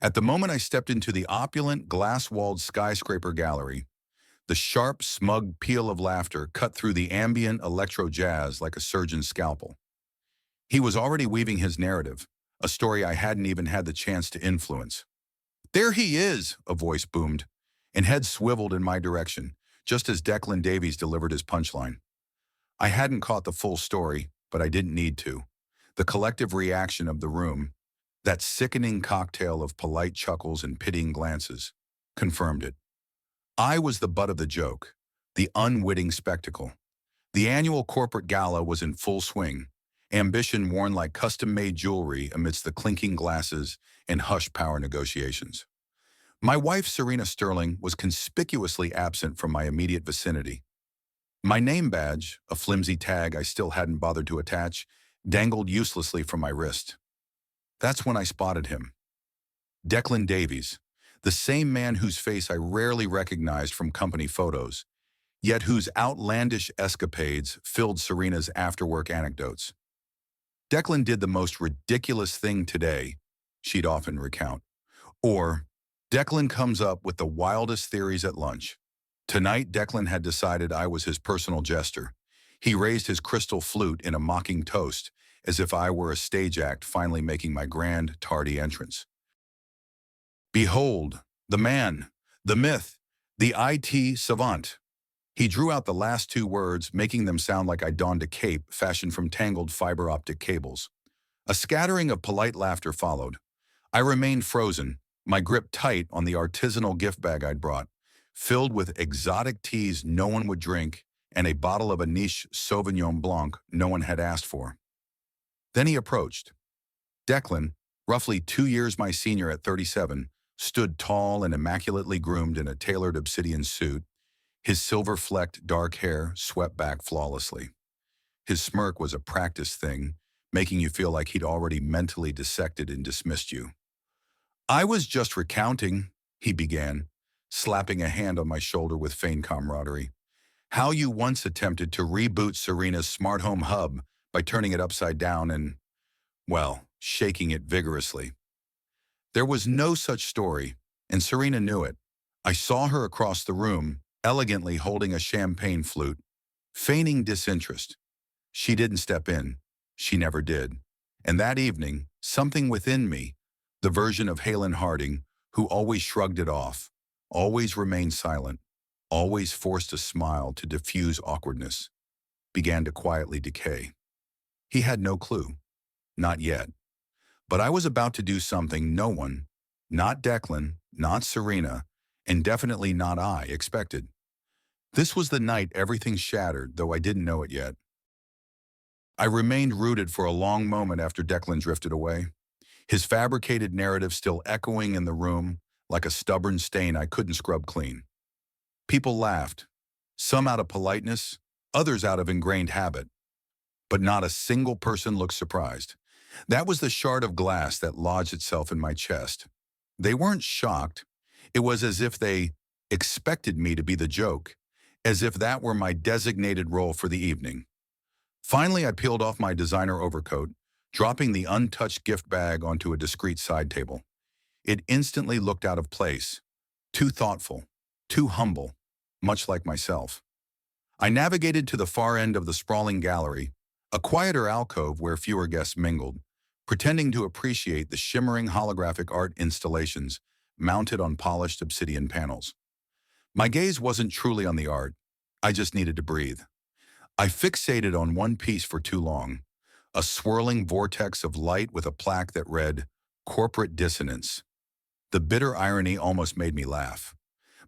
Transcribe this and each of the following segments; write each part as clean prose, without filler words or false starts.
At the moment I stepped into the opulent, glass-walled skyscraper gallery, the sharp, smug peal of laughter cut through the ambient electro-jazz like a surgeon's scalpel. He was already weaving his narrative, a story I hadn't even had the chance to influence. "There he is," a voice boomed, and heads swiveled in my direction, just as Declan Davies delivered his punchline. I hadn't caught the full story, but I didn't need to. The collective reaction of the room, that sickening cocktail of polite chuckles and pitying glances, confirmed it. I was the butt of the joke, the unwitting spectacle. The annual corporate gala was in full swing, ambition worn like custom-made jewelry amidst the clinking glasses and hushed power negotiations. My wife, Serena Sterling, was conspicuously absent from my immediate vicinity. My name badge, a flimsy tag I still hadn't bothered to attach, dangled uselessly from my wrist. That's when I spotted him. Declan Davies, the same man whose face I rarely recognized from company photos, yet whose outlandish escapades filled Serena's after-work anecdotes. "Declan did the most ridiculous thing today," she'd often recount. Or, "Declan comes up with the wildest theories at lunch." Tonight, Declan had decided I was his personal jester. He raised his crystal flute in a mocking toast, as if I were a stage act finally making my grand, tardy entrance. "Behold, the man, the myth, the IT savant." He drew out the last two words, making them sound like I donned a cape fashioned from tangled fiber optic cables. A scattering of polite laughter followed. I remained frozen, my grip tight on the artisanal gift bag I'd brought, filled with exotic teas no one would drink and a bottle of a niche Sauvignon Blanc no one had asked for. Then he approached. Declan, roughly 2 years my senior at 37, stood tall and immaculately groomed in a tailored obsidian suit, his silver-flecked dark hair swept back flawlessly. His smirk was a practice thing, making you feel like he'd already mentally dissected and dismissed you. "I was just recounting," he began, slapping a hand on my shoulder with feigned camaraderie, "how you once attempted to reboot Serena's smart home hub by turning it upside down and, well, shaking it vigorously. There was no such story, and Serena knew it. I saw her across the room, elegantly holding a champagne flute, feigning disinterest. She didn't step in. She never did. And that evening, something within me, the version of Halen Harding, who always shrugged it off, always remained silent, always forced a smile to diffuse awkwardness, began to quietly decay. He had no clue. Not yet. But I was about to do something no one, not Declan, not Serena, and definitely not I, expected. This was the night everything shattered, though I didn't know it yet. I remained rooted for a long moment after Declan drifted away, his fabricated narrative still echoing in the room like a stubborn stain I couldn't scrub clean. People laughed, some out of politeness, others out of ingrained habit. But not a single person looked surprised. That was the shard of glass that lodged itself in my chest. They weren't shocked. It was as if they expected me to be the joke, as if that were my designated role for the evening. Finally, I peeled off my designer overcoat, dropping the untouched gift bag onto a discreet side table. It instantly looked out of place, too thoughtful, too humble, much like myself. I navigated to the far end of the sprawling gallery, a quieter alcove where fewer guests mingled, pretending to appreciate the shimmering holographic art installations mounted on polished obsidian panels. My gaze wasn't truly on the art. I just needed to breathe. I fixated on one piece for too long, a swirling vortex of light with a plaque that read, "Corporate Dissonance." The bitter irony almost made me laugh.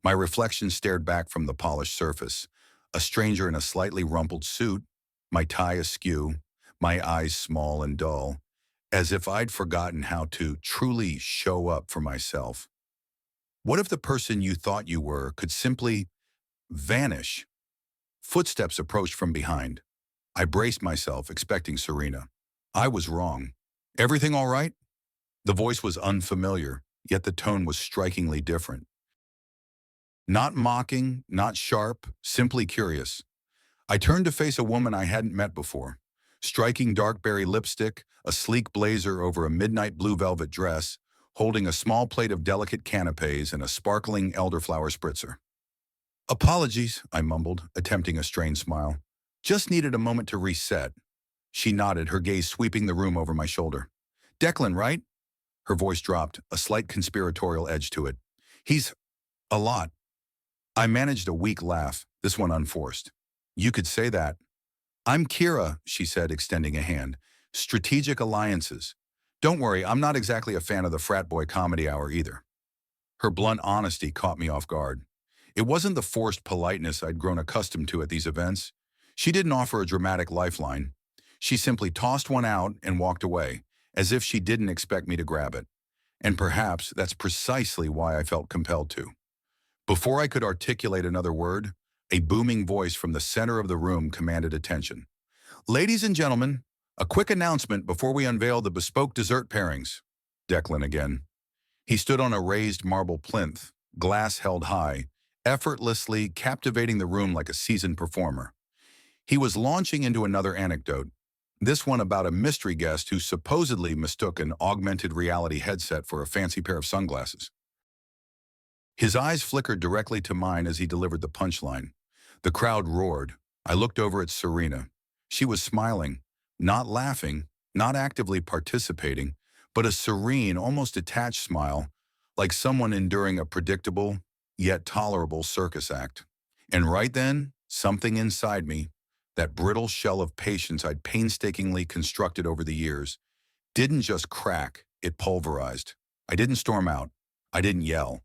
My reflection stared back from the polished surface, a stranger in a slightly rumpled suit, my tie askew, my eyes small and dull, as if I'd forgotten how to truly show up for myself. What if the person you thought you were could simply vanish? Footsteps approached from behind. I braced myself, expecting Serena. I was wrong. "Everything all right?" The voice was unfamiliar, yet the tone was strikingly different. Not mocking, not sharp, simply curious. I turned to face a woman I hadn't met before. Striking dark berry lipstick, a sleek blazer over a midnight blue velvet dress, holding a small plate of delicate canapes and a sparkling elderflower spritzer. "Apologies," I mumbled, attempting a strained smile. "Just needed a moment to reset." She nodded, her gaze sweeping the room over my shoulder. "Declan, right?" Her voice dropped, a slight conspiratorial edge to it. "He's a lot." I managed a weak laugh, this one unforced. "You could say that." "I'm Kira," she said, extending a hand. "Strategic alliances. Don't worry, I'm not exactly a fan of the frat boy comedy hour either." Her blunt honesty caught me off guard. It wasn't the forced politeness I'd grown accustomed to at these events. She didn't offer a dramatic lifeline. She simply tossed one out and walked away, as if she didn't expect me to grab it. And perhaps that's precisely why I felt compelled to. Before I could articulate another word, a booming voice from the center of the room commanded attention. "Ladies and gentlemen, a quick announcement before we unveil the bespoke dessert pairings." Declan again. He stood on a raised marble plinth, glass held high, effortlessly captivating the room like a seasoned performer. He was launching into another anecdote, this one about a mystery guest who supposedly mistook an augmented reality headset for a fancy pair of sunglasses. His eyes flickered directly to mine as he delivered the punchline. The crowd roared. I looked over at Serena. She was smiling, not laughing, not actively participating, but a serene, almost detached smile, like someone enduring a predictable, yet tolerable circus act. And right then, something inside me, that brittle shell of patience I'd painstakingly constructed over the years, didn't just crack, it pulverized. I didn't storm out. I didn't yell.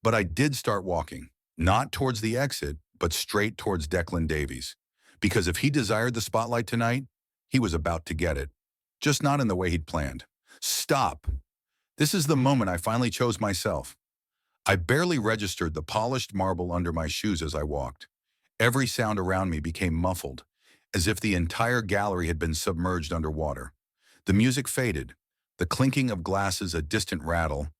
But I did start walking, not towards the exit, but straight towards Declan Davies. Because if he desired the spotlight tonight, he was about to get it. Just not in the way he'd planned. "Stop." This is the moment I finally chose myself. I barely registered the polished marble under my shoes as I walked. Every sound around me became muffled, as if the entire gallery had been submerged underwater. The music faded, the clinking of glasses a distant rattle,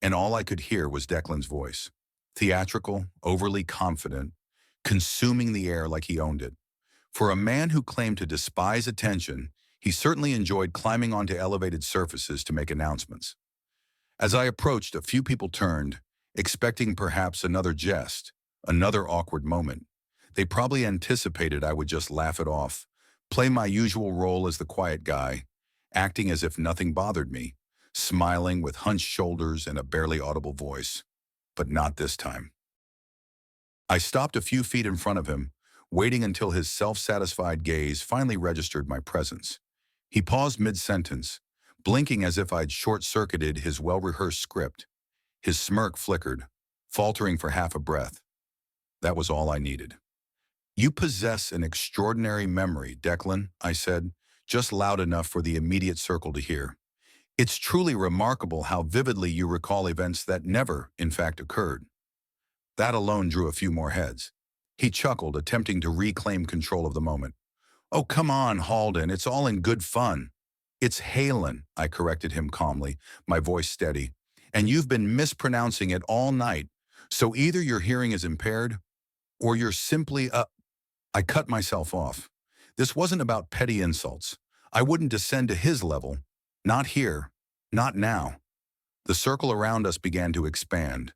and all I could hear was Declan's voice. Theatrical, overly confident, consuming the air like he owned it. For a man who claimed to despise attention, he certainly enjoyed climbing onto elevated surfaces to make announcements. As I approached, a few people turned, expecting perhaps another jest, another awkward moment. They probably anticipated I would just laugh it off, play my usual role as the quiet guy, acting as if nothing bothered me, smiling with hunched shoulders and a barely audible voice. But not this time. I stopped a few feet in front of him, waiting until his self-satisfied gaze finally registered my presence. He paused mid-sentence, blinking as if I'd short-circuited his well-rehearsed script. His smirk flickered, faltering for half a breath. That was all I needed. "You possess an extraordinary memory, Declan," I said, just loud enough for the immediate circle to hear. "It's truly remarkable how vividly you recall events that never, in fact, occurred." That alone drew a few more heads. He chuckled, attempting to reclaim control of the moment. "Oh, come on, Halden, it's all in good fun." "It's Halen," I corrected him calmly, my voice steady. "And you've been mispronouncing it all night, so either your hearing is impaired, or you're simply I cut myself off. This wasn't about petty insults. I wouldn't descend to his level. Not here. Not now. The circle around us began to expand,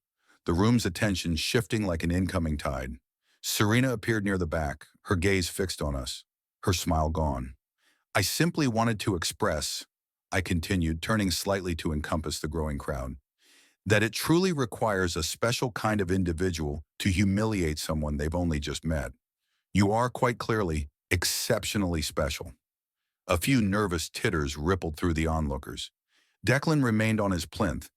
the room's attention shifting like an incoming tide. Serena appeared near the back, her gaze fixed on us, her smile gone. "I simply wanted to express," I continued, turning slightly to encompass the growing crowd, "that it truly requires a special kind of individual to humiliate someone they've only just met. You are, quite clearly, exceptionally special." A few nervous titters rippled through the onlookers. Declan remained on his plinth,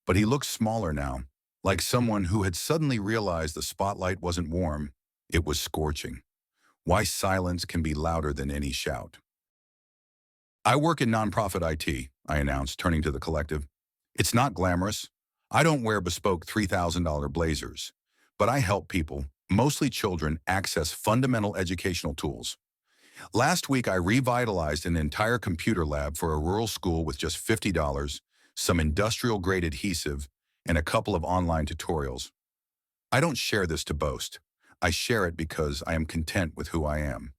but he looked smaller now, like someone who had suddenly realized the spotlight wasn't warm, it was scorching. Why silence can be louder than any shout. "I work in nonprofit IT, I announced, turning to the collective. "It's not glamorous. I don't wear bespoke $3,000 blazers, but I help people, mostly children, access fundamental educational tools. Last week, I revitalized an entire computer lab for a rural school with just $50, some industrial-grade adhesive, and a couple of online tutorials. I don't share this to boast. I share it because I am content with who I am.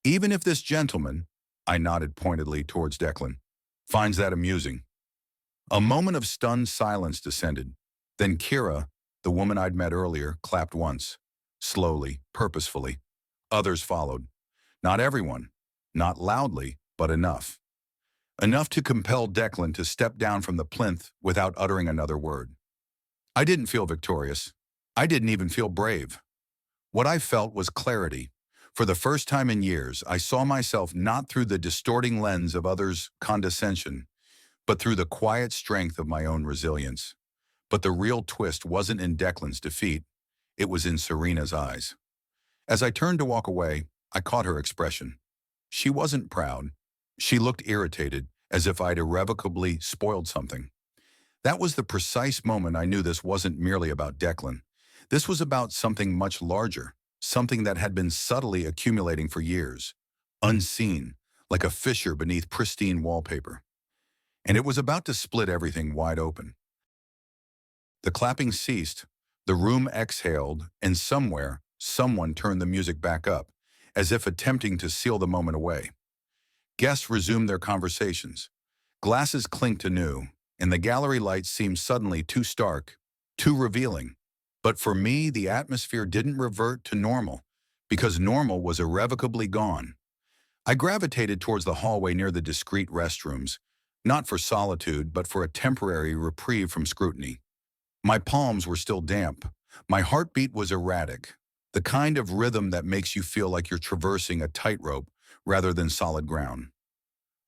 Even if this gentleman," I nodded pointedly towards Declan, "finds that amusing." A moment of stunned silence descended. Then Kira, the woman I'd met earlier, clapped once. Slowly, purposefully. Others followed. Not everyone. Not loudly, but enough. Enough to compel Declan to step down from the plinth without uttering another word. I didn't feel victorious. I didn't even feel brave. What I felt was clarity. For the first time in years, I saw myself not through the distorting lens of others' condescension, but through the quiet strength of my own resilience. But the real twist wasn't in Declan's defeat. It was in Serena's eyes. As I turned to walk away, I caught her expression. She wasn't proud. She looked irritated, as if I'd irrevocably spoiled something. That was the precise moment I knew this wasn't merely about Declan. This was about something much larger, something that had been subtly accumulating for years, unseen, like a fissure beneath pristine wallpaper. And it was about to split everything wide open. The clapping ceased, the room exhaled, and somewhere, someone turned the music back up, as if attempting to seal the moment away. Guests resumed their conversations. Glasses clinked anew, and the gallery lights seemed suddenly too stark, too revealing. But for me, the atmosphere didn't revert to normal, because normal was irrevocably gone. I gravitated towards the hallway near the discreet restrooms, not for solitude, but for a temporary reprieve from scrutiny. My palms were still damp. My heartbeat was erratic, the kind of rhythm that makes you feel like you're traversing a tightrope rather than solid ground.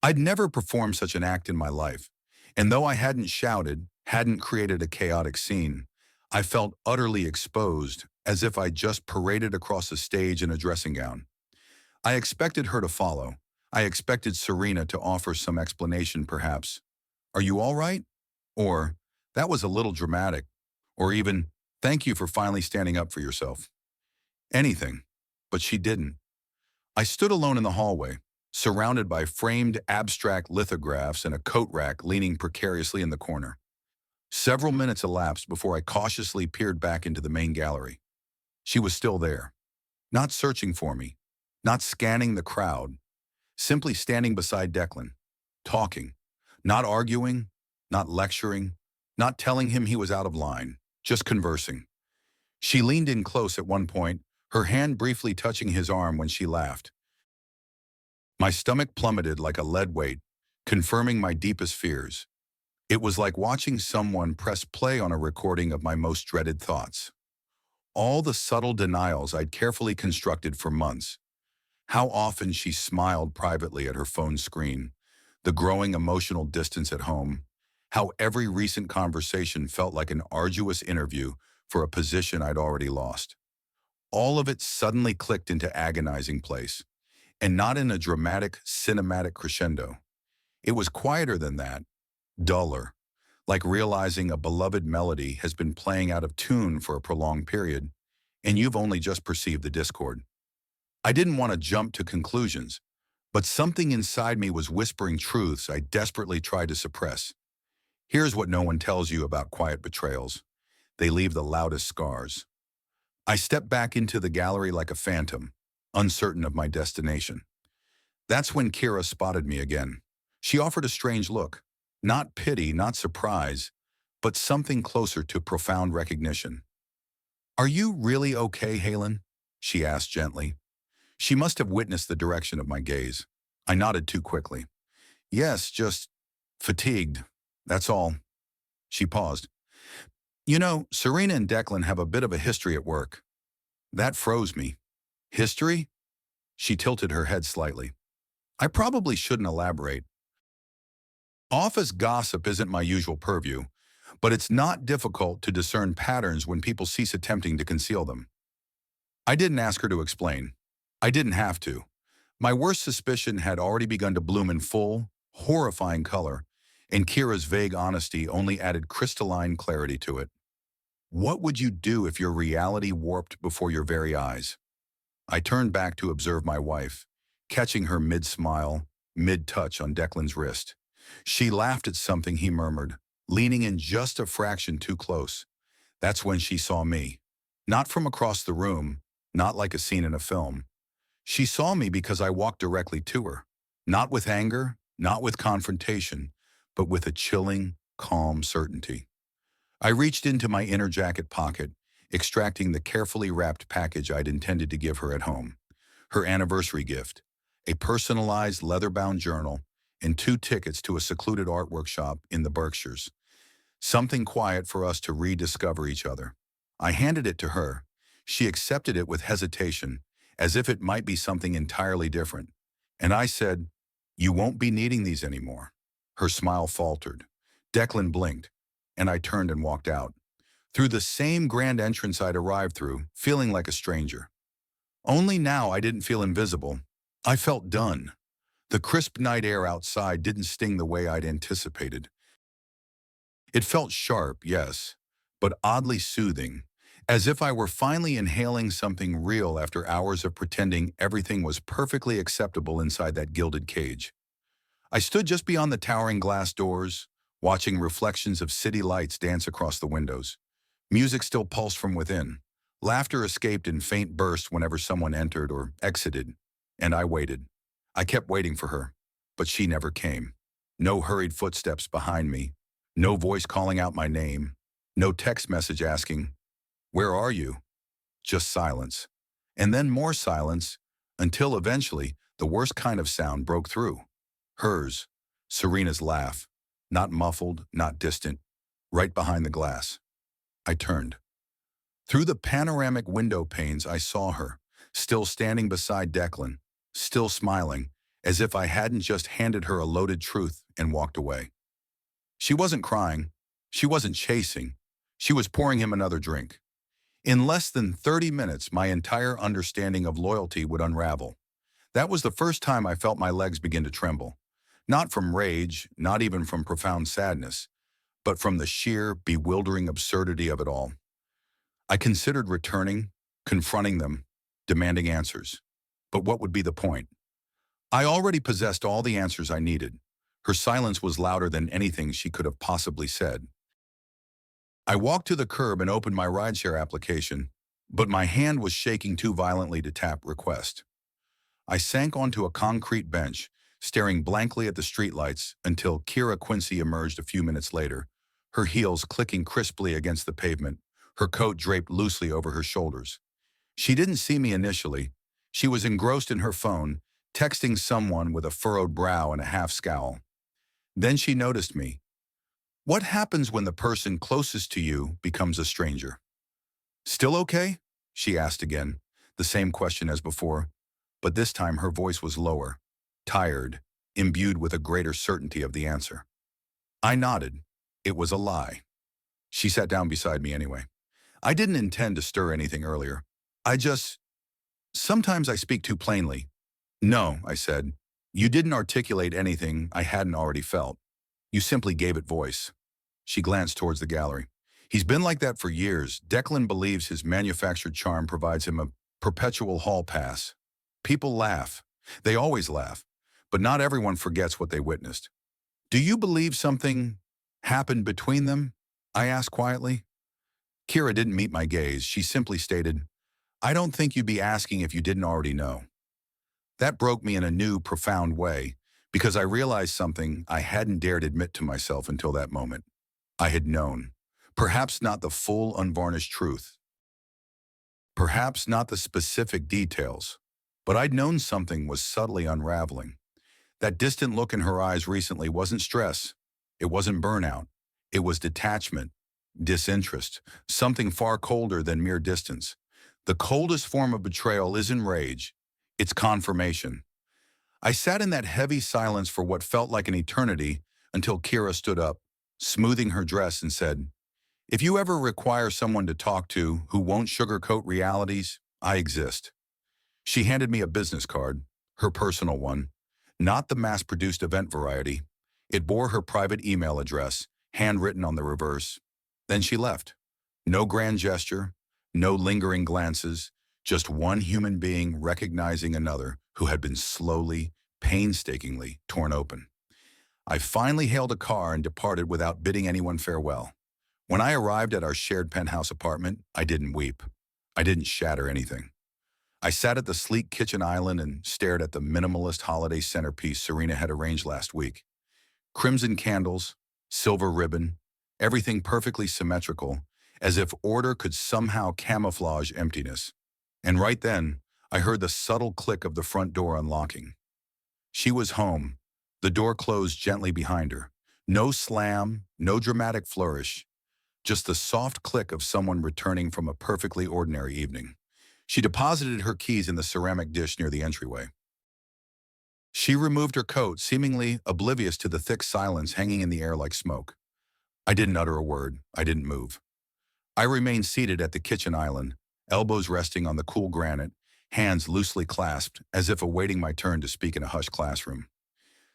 I'd never performed such an act in my life, and though I hadn't shouted, hadn't created a chaotic scene, I felt utterly exposed, as if I'd just paraded across a stage in a dressing gown. I expected her to follow. I expected Serena to offer some explanation, perhaps. "Are you all right?" Or, "That was a little dramatic." Or even, "Thank you for finally standing up for yourself." Anything. But she didn't. I stood alone in the hallway, surrounded by framed abstract lithographs and a coat rack leaning precariously in the corner. Several minutes elapsed before I cautiously peered back into the main gallery. She was still there, not searching for me, not scanning the crowd, simply standing beside Declan, talking, not arguing, not lecturing, not telling him he was out of line, just conversing. She leaned in close at one point, her hand briefly touching his arm when she laughed. My stomach plummeted like a lead weight, confirming my deepest fears. It was like watching someone press play on a recording of my most dreaded thoughts. All the subtle denials I'd carefully constructed for months. How often she smiled privately at her phone screen, the growing emotional distance at home, how every recent conversation felt like an arduous interview for a position I'd already lost. All of it suddenly clicked into agonizing place, and not in a dramatic, cinematic crescendo. It was quieter than that, duller, like realizing a beloved melody has been playing out of tune for a prolonged period, and you've only just perceived the discord. I didn't want to jump to conclusions, but something inside me was whispering truths I desperately tried to suppress. Here's what no one tells you about quiet betrayals. They leave the loudest scars. I stepped back into the gallery like a phantom, uncertain of my destination. That's when Kira spotted me again. She offered a strange look. Not pity, not surprise, but something closer to profound recognition. "Are you really okay, Halen?" she asked gently. She must have witnessed the direction of my gaze. I nodded too quickly. "Yes, just fatigued. That's all." She paused. "You know, Serena and Declan have a bit of a history at work." That froze me. "History?" She tilted her head slightly. "I probably shouldn't elaborate. Office gossip isn't my usual purview, but it's not difficult to discern patterns when people cease attempting to conceal them." I didn't ask her to explain. I didn't have to. My worst suspicion had already begun to bloom in full, horrifying color, and Kira's vague honesty only added crystalline clarity to it. "What would you do if your reality warped before your very eyes?" I turned back to observe my wife, catching her mid-smile, mid-touch on Declan's wrist. She laughed at something he murmured, leaning in just a fraction too close. That's when she saw me. Not from across the room, not like a scene in a film. She saw me because I walked directly to her. Not with anger, not with confrontation, but with a chilling, calm certainty. I reached into my inner jacket pocket, extracting the carefully wrapped package I'd intended to give her at home. Her anniversary gift, a personalized leather-bound journal, and 2 tickets to a secluded art workshop in the Berkshires. Something quiet for us to rediscover each other. I handed it to her. She accepted it with hesitation, as if it might be something entirely different. And I said, "You won't be needing these anymore." Her smile faltered. Declan blinked, and I turned and walked out. Through the same grand entrance I'd arrived through, feeling like a stranger. Only now I didn't feel invisible. I felt done. The crisp night air outside didn't sting the way I'd anticipated. It felt sharp, yes, but oddly soothing, as if I were finally inhaling something real after hours of pretending everything was perfectly acceptable inside that gilded cage. I stood just beyond the towering glass doors, watching reflections of city lights dance across the windows. Music still pulsed from within. Laughter escaped in faint bursts whenever someone entered or exited, and I waited. I kept waiting for her, but she never came. No hurried footsteps behind me, no voice calling out my name, no text message asking, "Where are you?" Just silence. And then more silence, until eventually the worst kind of sound broke through. Hers, Serena's laugh, not muffled, not distant, right behind the glass. I turned. Through the panoramic window panes I saw her, still standing beside Declan, still smiling, as if I hadn't just handed her a loaded truth and walked away. She wasn't crying. She wasn't chasing. She was pouring him another drink. In less than 30 minutes, my entire understanding of loyalty would unravel. That was the first time I felt my legs begin to tremble. Not from rage, not even from profound sadness, but from the sheer, bewildering absurdity of it all. I considered returning, confronting them, demanding answers. But what would be the point? I already possessed all the answers I needed. Her silence was louder than anything she could have possibly said. I walked to the curb and opened my rideshare application, but my hand was shaking too violently to tap request. I sank onto a concrete bench, staring blankly at the streetlights until Kira Quincy emerged a few minutes later, her heels clicking crisply against the pavement, her coat draped loosely over her shoulders. She didn't see me initially. She was engrossed in her phone, texting someone with a furrowed brow and a half scowl. Then she noticed me. What happens when the person closest to you becomes a stranger? "Still okay?" she asked again, the same question as before, but this time her voice was lower, tired, imbued with a greater certainty of the answer. I nodded. It was a lie. She sat down beside me anyway. I didn't intend to stir anything earlier. Sometimes I speak too plainly. "No," I said. "You didn't articulate anything I hadn't already felt. You simply gave it voice." She glanced towards the gallery. "He's been like that for years. Declan believes his manufactured charm provides him a perpetual hall pass. People laugh. They always laugh. But not everyone forgets what they witnessed." "Do you believe something happened between them?" I asked quietly. Kira didn't meet my gaze. She simply stated, "I don't think you'd be asking if you didn't already know." That broke me in a new, profound way, because I realized something I hadn't dared admit to myself until that moment. I had known. Perhaps not the full, unvarnished truth. Perhaps not the specific details. But I'd known something was subtly unraveling. That distant look in her eyes recently wasn't stress. It wasn't burnout. It was detachment, disinterest, something far colder than mere distance. The coldest form of betrayal isn't rage. It's confirmation. I sat in that heavy silence for what felt like an eternity until Kira stood up, smoothing her dress and said, "If you ever require someone to talk to who won't sugarcoat realities, I exist." She handed me a business card, her personal one, not the mass-produced event variety. It bore her private email address, handwritten on the reverse. Then she left. No grand gesture, no lingering glances, just one human being recognizing another who had been slowly, painstakingly torn open. I finally hailed a car and departed without bidding anyone farewell. When I arrived at our shared penthouse apartment, I didn't weep. I didn't shatter anything. I sat at the sleek kitchen island and stared at the minimalist holiday centerpiece Serena had arranged last week. Crimson candles, silver ribbon, everything perfectly symmetrical, as if order could somehow camouflage emptiness. And right then, I heard the subtle click of the front door unlocking. She was home. The door closed gently behind her. No slam, no dramatic flourish, just the soft click of someone returning from a perfectly ordinary evening. She deposited her keys in the ceramic dish near the entryway. She removed her coat, seemingly oblivious to the thick silence hanging in the air like smoke. I didn't utter a word. I didn't move. I remained seated at the kitchen island, elbows resting on the cool granite, hands loosely clasped, as if awaiting my turn to speak in a hushed classroom.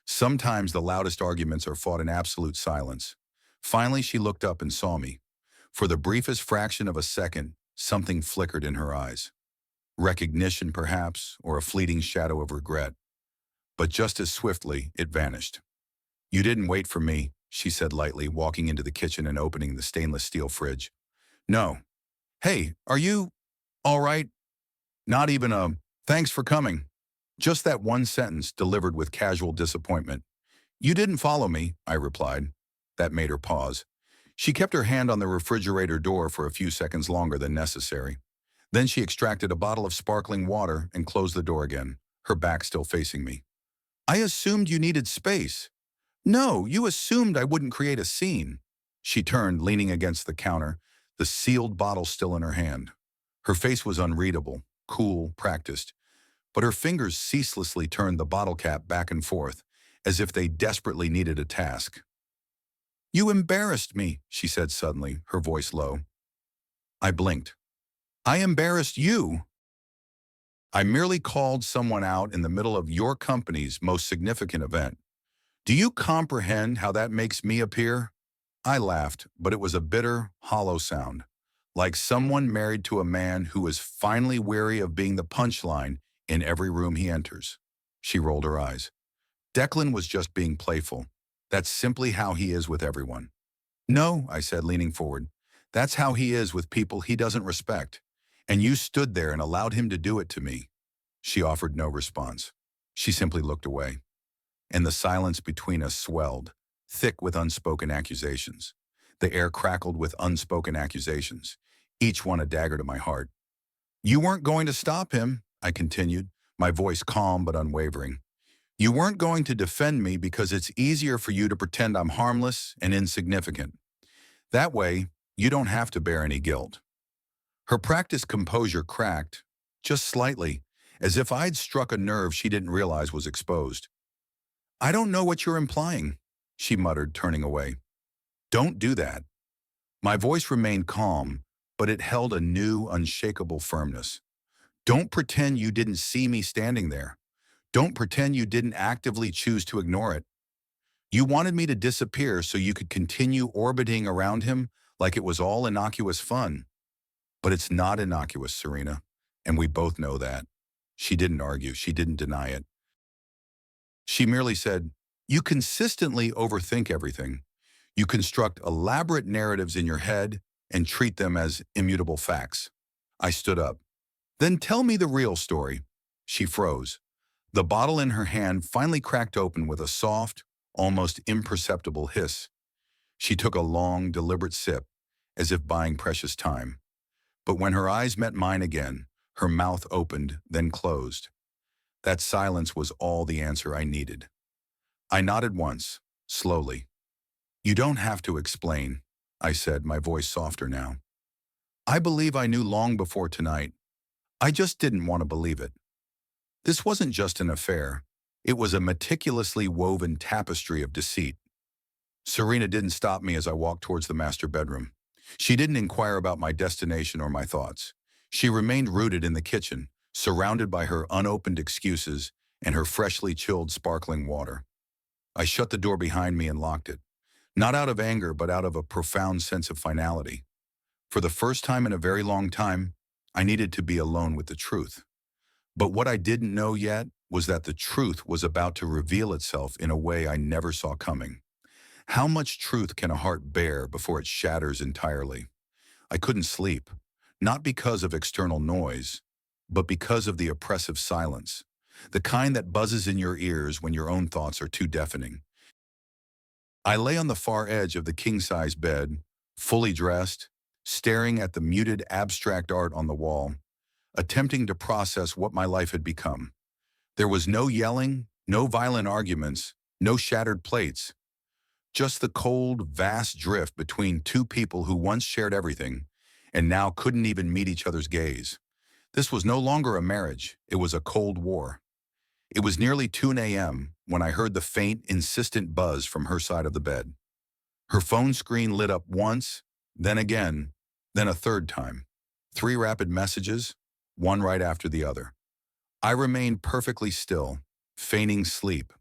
Sometimes the loudest arguments are fought in absolute silence. Finally, she looked up and saw me. For the briefest fraction of a second, something flickered in her eyes. Recognition, perhaps, or a fleeting shadow of regret. But just as swiftly, it vanished. "You didn't wait for me," she said lightly, walking into the kitchen and opening the stainless steel fridge. "No. Hey, are you all right? Not even a thanks for coming." Just that one sentence delivered with casual disappointment. "You didn't follow me," I replied. That made her pause. She kept her hand on the refrigerator door for a few seconds longer than necessary. Then she extracted a bottle of sparkling water and closed the door again, her back still facing me. "I assumed you needed space." "No, you assumed I wouldn't create a scene." She turned, leaning against the counter, the sealed bottle still in her hand. Her face was unreadable, cool, practiced, but her fingers ceaselessly turned the bottle cap back and forth, as if they desperately needed a task. "You embarrassed me," she said suddenly, her voice low. I blinked. "I embarrassed you." "I merely called someone out in the middle of your company's most significant event. Do you comprehend how that makes me appear?" I laughed, but it was a bitter, hollow sound, like someone married to a man who is finally weary of being the punchline in every room he enters. She rolled her eyes. "Declan was just being playful. That's simply how he is with everyone." "No," I said, leaning forward. "That's how he is with people he doesn't respect. And you stood there and allowed him to do it to me." She offered no response. She simply looked away. And the silence between us swelled, thick with unspoken accusations. The air crackled with unspoken accusations, each one a dagger to my heart. "You weren't going to stop him," I continued, my voice calm but unwavering. "You weren't going to defend me because it's easier for you to pretend I'm harmless and insignificant. That way, you don't have to bear any guilt." Her practiced composure cracked, just slightly, as if I'd struck a nerve she didn't realize was exposed. "I don't know what you're implying," she muttered, turning away. "Don't do that." My voice remained calm, but it held a new, unshakable firmness. "Don't pretend you didn't see me standing there. Don't pretend you didn't actively choose to ignore it. You wanted me to disappear so you could continue orbiting around him like it was all innocuous fun. But it's not innocuous, Serena, and we both know that." She didn't argue. She didn't deny it. She merely said, "You consistently overthink everything. You construct elaborate narratives in your head and treat them as immutable facts." I stood up. "Then tell me the real story." She froze. The bottle in her hand finally cracked open with a soft, almost imperceptible hiss. She took a long, deliberate sip, as if buying precious time. But when her eyes met mine again, her mouth opened, then closed. That silence was all the answer I needed. I nodded once, slowly. "You don't have to explain," I said, my voice softer now. "I believe I knew long before tonight. I just didn't want to believe it. This wasn't just an affair. It was a meticulously woven tapestry of deceit." Serena didn't stop me as I walked towards the master bedroom. She didn't inquire about my destination or my thoughts. She remained rooted in the kitchen, surrounded by her unopened excuses and her freshly chilled sparkling water. I shut the door behind me and locked it, not out of anger but out of a profound sense of finality. For the first time in a very long time, I needed to be alone with the truth. But what I didn't know yet was that the truth was about to reveal itself in a way I never saw coming. How much truth can a heart bear before it shatters entirely? I couldn't sleep, not because of external noise, but because of the oppressive silence, the kind that buzzes in your ears when your own thoughts are too deafening. I lay on the far edge of the king-size bed, fully dressed, staring at the muted abstract art on the wall, attempting to process what my life had become. There was no yelling, no violent arguments, no shattered plates, just the cold, vast drift between two people who once shared everything and now couldn't even meet each other's gaze. This was no longer a marriage, it was a cold war. It was nearly 2 a.m. when I heard the faint, insistent buzz from her side of the bed. Her phone screen lit up once, then again, then a third time. 3 rapid messages, one right after the other. I remained perfectly still, feigning sleep.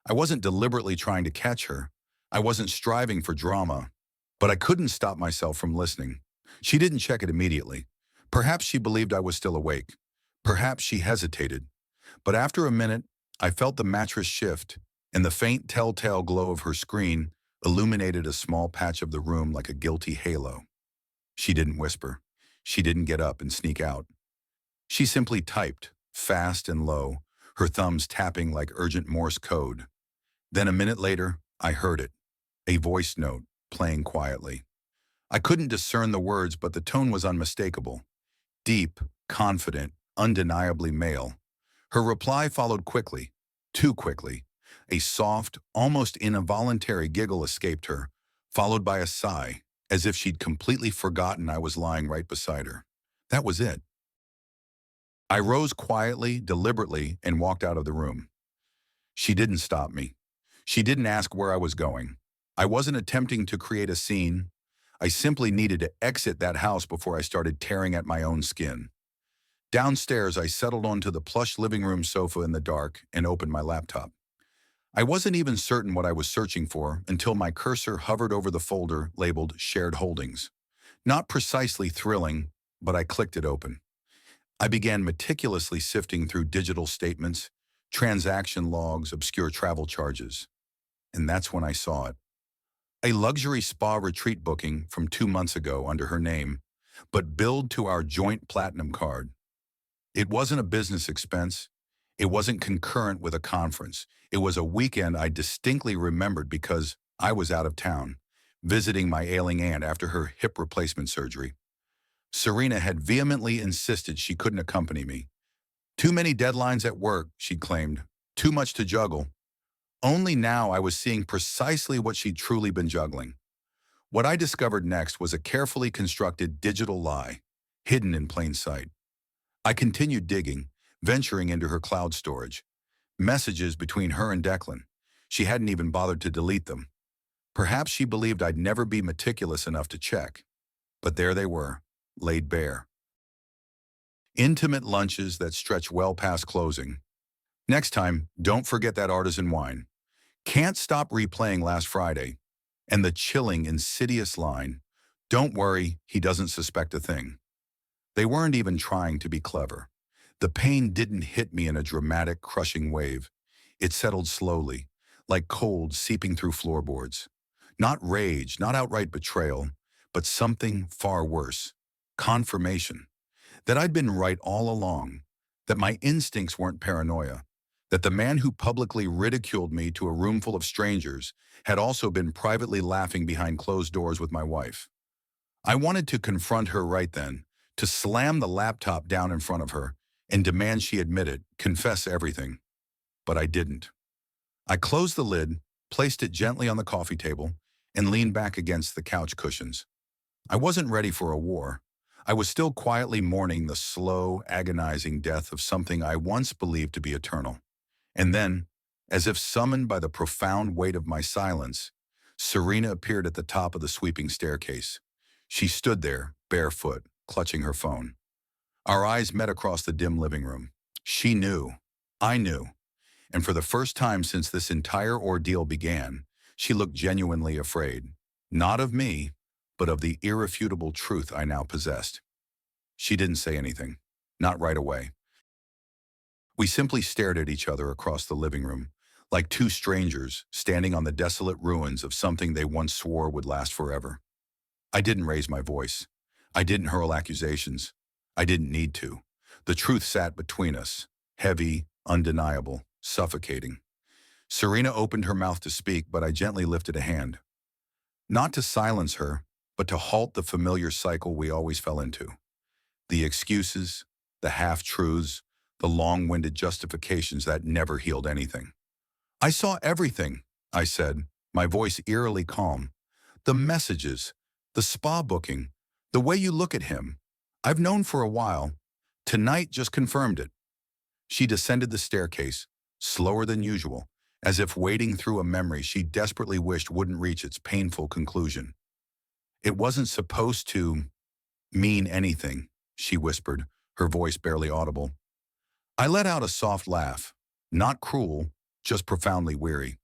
I wasn't deliberately trying to catch her. I wasn't striving for drama. But I couldn't stop myself from listening. She didn't check it immediately. Perhaps she believed I was still awake. Perhaps she hesitated. But after a minute, I felt the mattress shift, and the faint telltale glow of her screen illuminated a small patch of the room like a guilty halo. She didn't whisper. She didn't get up and sneak out. She simply typed, fast and low, her thumbs tapping like urgent Morse code. Then a minute later, I heard it, a voice note playing quietly. I couldn't discern the words, but the tone was unmistakable. Deep, confident, undeniably male. Her reply followed quickly, too quickly. A soft, almost involuntary giggle escaped her, followed by a sigh, as if she'd completely forgotten I was lying right beside her. That was it. I rose quietly, deliberately, and walked out of the room. She didn't stop me. She didn't ask where I was going. I wasn't attempting to create a scene. I simply needed to exit that house before I started tearing at my own skin. Downstairs, I settled onto the plush living room sofa in the dark and opened my laptop. I wasn't even certain what I was searching for until my cursor hovered over the folder labeled Shared Holdings. Not precisely thrilling, but I clicked it open. I began meticulously sifting through digital statements, transaction logs, obscure travel charges. And that's when I saw it. A luxury spa retreat booking from 2 months ago under her name, but billed to our joint platinum card. It wasn't a business expense. It wasn't concurrent with a conference. It was a weekend I distinctly remembered because I was out of town, visiting my ailing aunt after her hip replacement surgery. Serena had vehemently insisted she couldn't accompany me. Too many deadlines at work, she'd claimed. Too much to juggle. Only now I was seeing precisely what she'd truly been juggling. What I discovered next was a carefully constructed digital lie, hidden in plain sight. I continued digging, venturing into her cloud storage. Messages between her and Declan. She hadn't even bothered to delete them. Perhaps she believed I'd never be meticulous enough to check. But there they were, laid bare. Intimate lunches that stretch well past closing. Next time, don't forget that artisan wine. Can't stop replaying last Friday. And the chilling, insidious line, don't worry, he doesn't suspect a thing. They weren't even trying to be clever. The pain didn't hit me in a dramatic, crushing wave. It settled slowly, like cold seeping through floorboards. Not rage, not outright betrayal, but something far worse. Confirmation. That I'd been right all along. That my instincts weren't paranoia. That the man who publicly ridiculed me to a room full of strangers had also been privately laughing behind closed doors with my wife. I wanted to confront her right then, to slam the laptop down in front of her and demand she admit it, confess everything. But I didn't. I closed the lid, placed it gently on the coffee table, and leaned back against the couch cushions. I wasn't ready for a war. I was still quietly mourning the slow, agonizing death of something I once believed to be eternal. And then, as if summoned by the profound weight of my silence, Serena appeared at the top of the sweeping staircase. She stood there, barefoot, clutching her phone. Our eyes met across the dim living room. She knew. I knew. And for the first time since this entire ordeal began, she looked genuinely afraid. Not of me, but of the irrefutable truth I now possessed. She didn't say anything. Not right away. We simply stared at each other across the living room, like two strangers standing on the desolate ruins of something they once swore would last forever. I didn't raise my voice. I didn't hurl accusations. I didn't need to. The truth sat between us, heavy, undeniable, suffocating. Serena opened her mouth to speak, but I gently lifted a hand. Not to silence her, but to halt the familiar cycle we always fell into. The excuses, the half-truths, the long-winded justifications that never healed anything. I saw everything, I said, my voice eerily calm. The messages, the spa booking, the way you look at him. I've known for a while. Tonight just confirmed it. She descended the staircase, slower than usual, as if wading through a memory she desperately wished wouldn't reach its painful conclusion. It wasn't supposed to mean anything, she whispered, her voice barely audible. I let out a soft laugh, not cruel, just profoundly weary.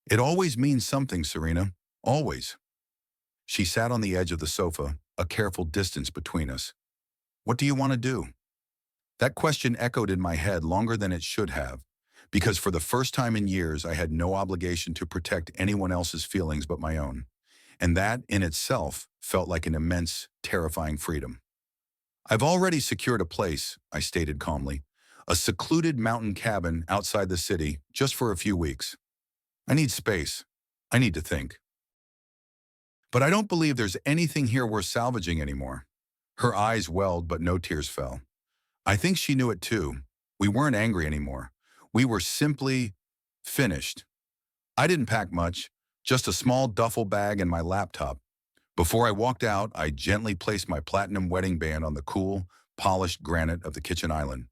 It always means something, Serena, always. She sat on the edge of the sofa, a careful distance between us. What do you want to do? That question echoed in my head longer than it should have, because for the first time in years I had no obligation to protect anyone else's feelings but my own. And that, in itself, felt like an immense, terrifying freedom. I've already secured a place, I stated calmly, a secluded mountain cabin outside the city, just for a few weeks. I need space. I need to think. But I don't believe there's anything here worth salvaging anymore. Her eyes welled, but no tears fell. I think she knew it too. We weren't angry anymore. We were simply finished. I didn't pack much, just a small duffel bag and my laptop. Before I walked out, I gently placed my platinum wedding band on the cool, polished granite of the kitchen island.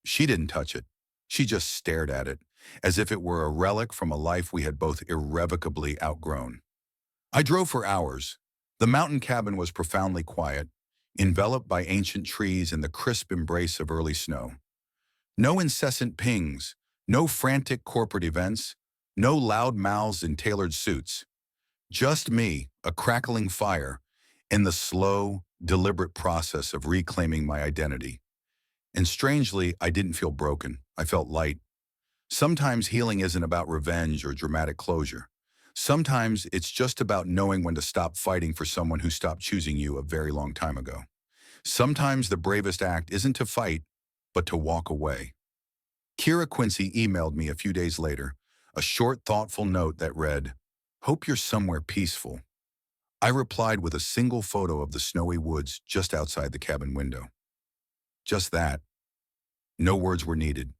She didn't touch it. She just stared at it, as if it were a relic from a life we had both irrevocably outgrown. I drove for hours. The mountain cabin was profoundly quiet, enveloped by ancient trees and the crisp embrace of early snow. No incessant pings, no frantic corporate events, no loud mouths in tailored suits. Just me, a crackling fire, and the slow, deliberate process of reclaiming my identity. And strangely, I didn't feel broken. I felt light. Sometimes healing isn't about revenge or dramatic closure. Sometimes it's just about knowing when to stop fighting for someone who stopped choosing you a very long time ago. Sometimes the bravest act isn't to fight, but to walk away. Kira Quincy emailed me a few days later, a short, thoughtful note that read, "Hope you're somewhere peaceful." I replied with a single photo of the snowy woods just outside the cabin window. Just that. No words were needed.